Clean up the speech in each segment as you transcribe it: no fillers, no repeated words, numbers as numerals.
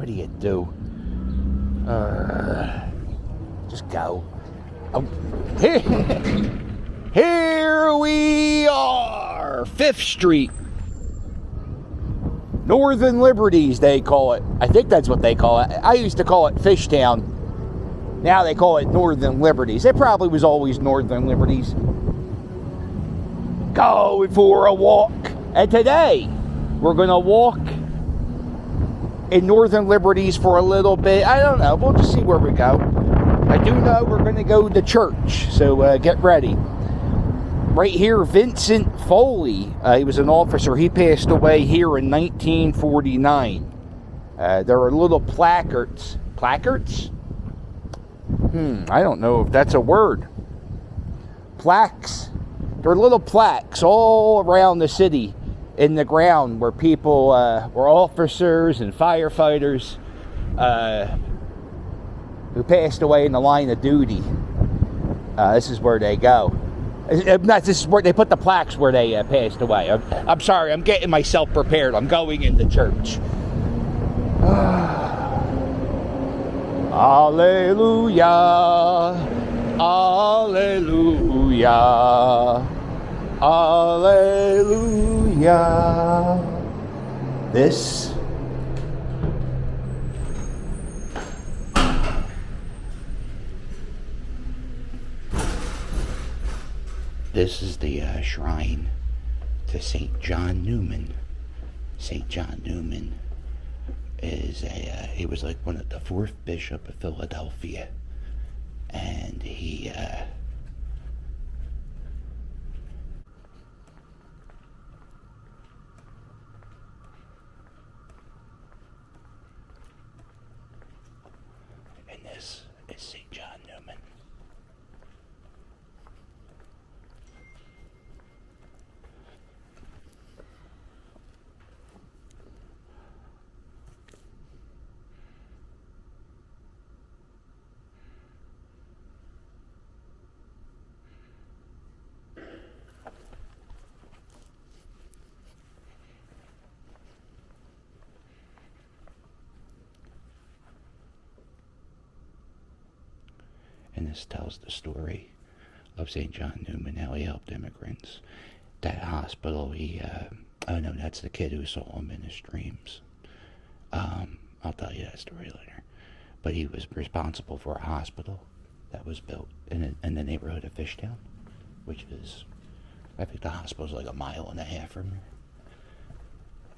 What do you do? Just go. Oh. Here we are, 5th Street. Northern Liberties, they call it. I think that's what they call it. I used to call it Fishtown. Now they call it Northern Liberties. It probably was always Northern Liberties. Going for a walk. And today, we're going to walk in Northern Liberties for a little bit. I don't know. We'll just see where we go. I do know we're going to go to church. So get ready. Right here, Vincent Foley. He was an officer. He passed away here in 1949. There are little placards. Placards? I don't know if that's a word. Plaques. There are little plaques all around the city in the ground where people were officers and firefighters who passed away in the line of duty. This is where they go. This is where they put the plaques where they passed away. I'm sorry, I'm getting myself prepared. I'm going into church. Alleluia, alleluia, alleluia. This is the shrine to St. John Newman. St. John Newman is he was like one of the 4th bishop of Philadelphia, and he and this is St. John Newman. And this tells the story of St. John Newman, how he helped immigrants. That hospital, oh no, that's the kid who saw him in his dreams. I'll tell you that story later. But he was responsible for a hospital that was built in the neighborhood of Fishtown, which is, I think the hospital's like 1.5 miles from here.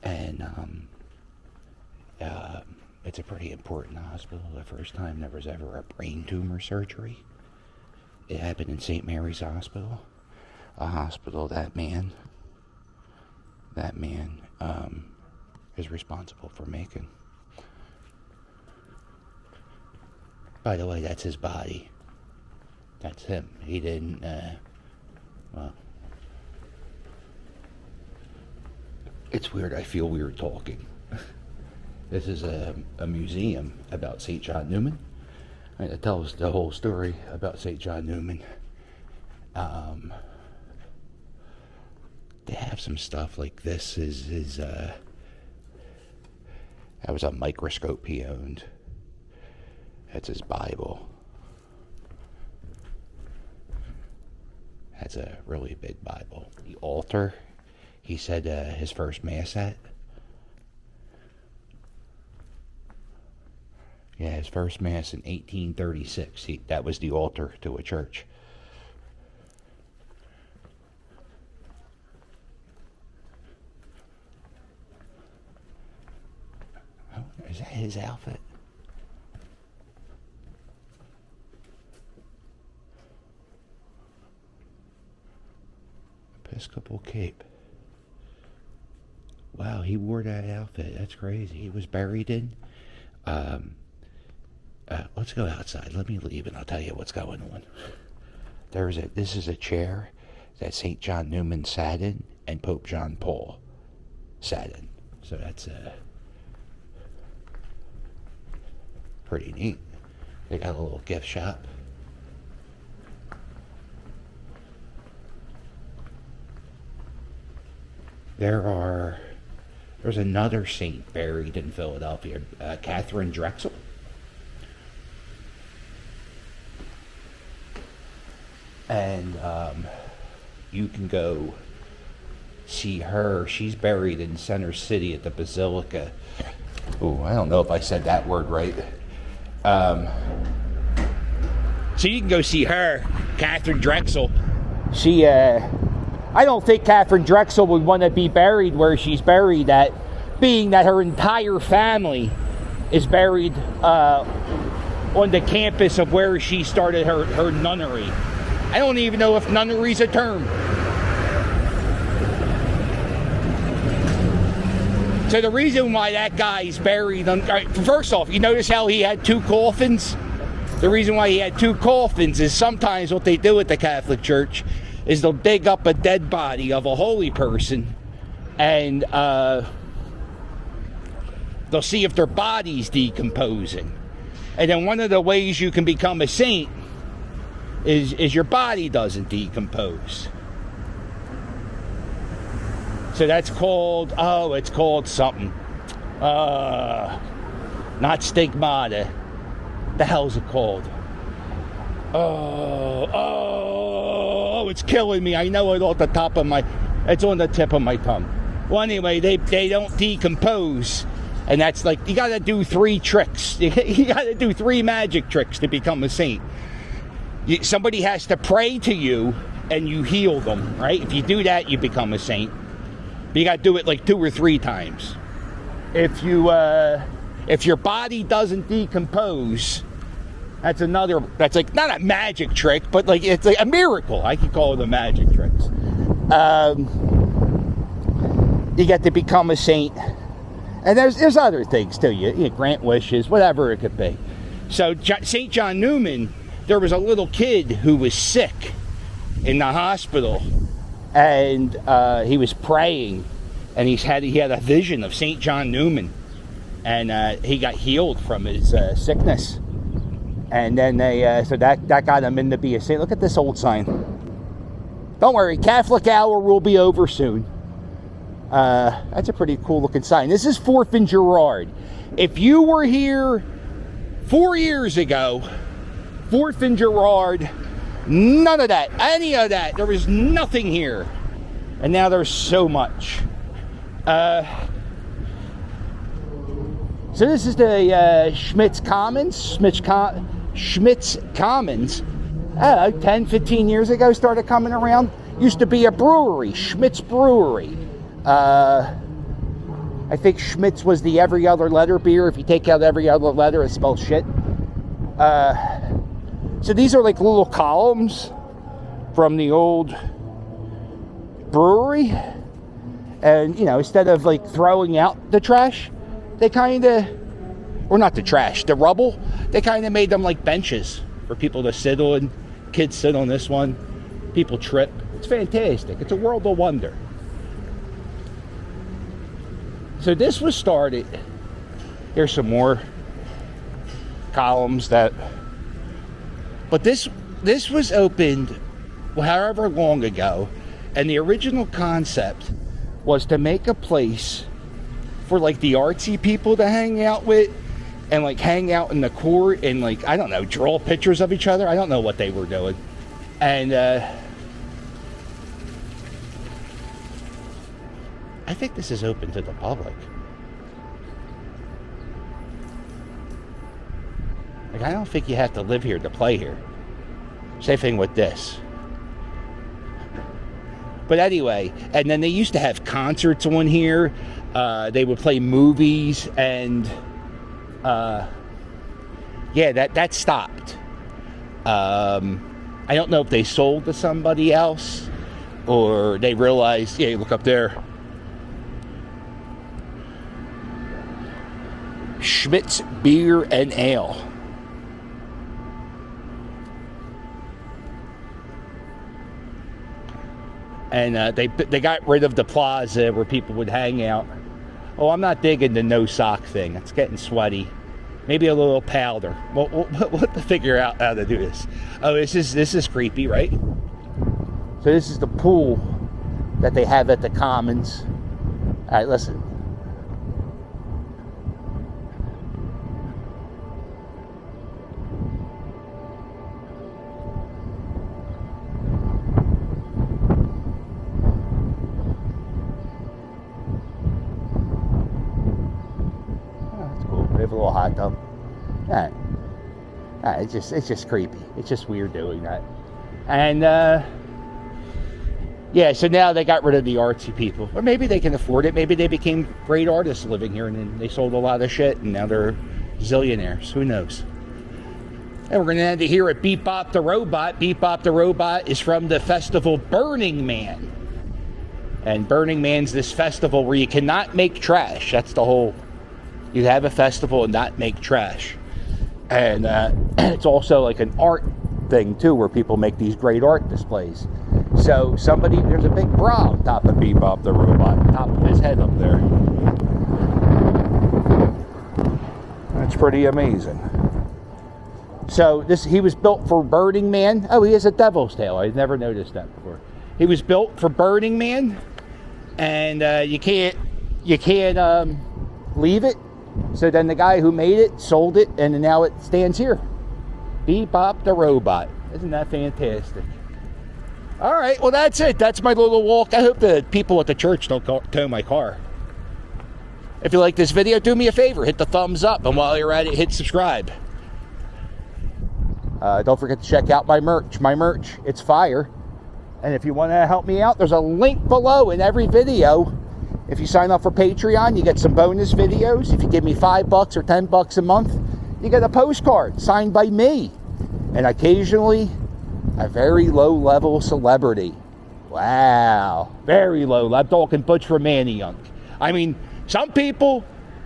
And it's a pretty important hospital. The first time there was ever a brain tumor surgery, it happened in St. Mary's Hospital, a hospital that man is responsible for making. By the way, that's his body. That's him. He didn't, well, it's weird. I feel weird talking. This is a museum about St. John Newman. And it tells the whole story about St. John Newman. They have some stuff like this. That was a microscope he owned. That's his Bible. That's a really big Bible. The altar, he said his first mass at. Yeah, his first mass in 1836. That was the altar to a church. Oh, is that his outfit? Episcopal cape. Wow, he wore that outfit. That's crazy. He was buried in. Let's go outside. Let me leave and I'll tell you what's going on. This is a chair that St. John Newman sat in and Pope John Paul sat in. So that's pretty neat. They got a little gift shop. There's There's another saint buried in Philadelphia, Catherine Drexel. And you can go see her. She's buried in Center City at the Basilica. Oh, I don't know if I said that word right. So you can go see her, Catherine Drexel. She, I don't think Catherine Drexel would want to be buried where she's buried at, being that her entire family is buried on the campus of where she started her nunnery. I don't even know if nunnery's a term. So the reason why that guy's buried, first off, you notice how he had 2 coffins? The reason why he had 2 coffins is sometimes what they do at the Catholic Church is they'll dig up a dead body of a holy person and they'll see if their body's decomposing. And then one of the ways you can become a saint is your body doesn't decompose. So that's called, it's called something. Not stigmata. The hell's it called? It's killing me. I know it off the top of it's on the tip of my tongue. Well, anyway, they don't decompose. And that's like, you got to do 3 tricks. You got to do 3 magic tricks to become a saint. Somebody has to pray to you and you heal them, right? If you do that, you become a saint. But you got to do it like 2 or 3 times. If your body doesn't decompose, that's like not a magic trick, but like it's like a miracle. I could call it a magic trick. You get to become a saint. And there's other things too. You grant wishes, whatever it could be. So St. John Newman, there was a little kid who was sick in the hospital, and he was praying, and he had a vision of St. John Newman, and he got healed from his sickness. And then so that got him in to be a saint. Look at this old sign. Don't worry, Catholic hour will be over soon. That's a pretty cool looking sign. This is 4th and Gerard. If you were here 4 years ago, 4th and Gerard, none of that, any of that. There was nothing here. And now there's so much. So this is the Schmidt's Commons. Schmidt's Commons. 10, 15 years ago started coming around. Used to be a brewery, Schmidt's Brewery. I think Schmidt's was the every other letter beer. If you take out every other letter, it spells shit. So these are like little columns from the old brewery. And, instead of like throwing out the trash, they or not the trash, the rubble, they kind of made them like benches for people to sit on. Kids sit on this one. People trip. It's fantastic. It's a world of wonder. So this was started. Here's some more columns but this was opened however long ago, and the original concept was to make a place for like the artsy people to hang out with, and like hang out in the court and like, I don't know, draw pictures of each other. I don't know what they were doing. And I think this is open to the public. Like, I don't think you have to live here to play here. Same thing with this. But anyway, and then they used to have concerts on here. They would play movies, and that stopped. I don't know if they sold to somebody else, or they realized, look up there. Schmidt's Beer and Ale. And they got rid of the plaza where people would hang out. Oh, I'm not digging the no sock thing. It's getting sweaty. Maybe a little powder. We'll have to figure out how to do this. Oh, this is creepy, right? So this is the pool that they have at the Commons. All right, listen. with a little hot tub. It's just creepy. It's just weird doing that. And yeah, so now they got rid of the artsy people. Or maybe they can afford it. Maybe they became great artists living here and then they sold a lot of shit and now they're zillionaires. Who knows? And we're going to end it here at Beep Bop the Robot. Beep Bop the Robot is from the festival Burning Man. And Burning Man's this festival where you cannot make trash. That's the whole... You have a festival and not make trash. And it's also like an art thing, too, where people make these great art displays. So there's a big bra on top of Beep Bop the Robot, on top of his head up there. That's pretty amazing. So he was built for Burning Man. Oh, he has a devil's tail. I've never noticed that before. He was built for Burning Man, and you can't leave it. So then the guy who made it sold it, and now it stands here. Beep Bop the Robot. Isn't that fantastic? All right, well that's it. That's my little walk. I hope the people at the church don't tow my car. If you like this video, do me a favor, hit the thumbs up, and while you're at it, hit subscribe. Don't forget to check out my merch. My merch, it's fire. And if you want to help me out, there's a link below in every video. If you sign up for Patreon, you get some bonus videos. If you give me $5 or $10 a month, you get a postcard signed by me. And occasionally, a very low-level celebrity. Wow. Very low. I'm talking Butch from Manayunk. I mean, some people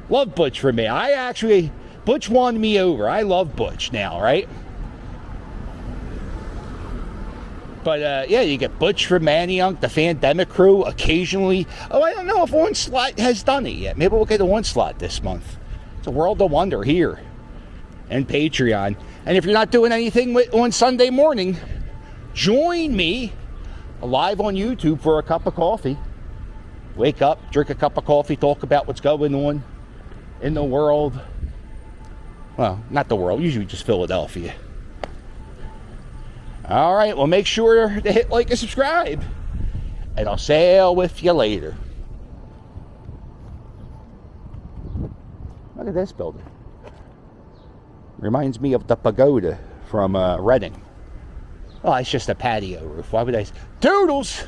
love Butch from me. Butch won me over. I love Butch now, right? But, yeah, you get Butch from Manayunk, the Fandemic crew, occasionally. Oh, I don't know if Onslaught has done it yet. Maybe we'll get an Onslaught this month. It's a world of wonder here. And Patreon. And if you're not doing anything on Sunday morning, join me live on YouTube for a cup of coffee. Wake up, drink a cup of coffee, talk about what's going on in the world. Well, not the world, usually just Philadelphia. All right, well, make sure to hit like and subscribe. And I'll sail with you later. Look at this building. Reminds me of the pagoda from Reading. Oh, it's just a patio roof. Why would I... Toodles!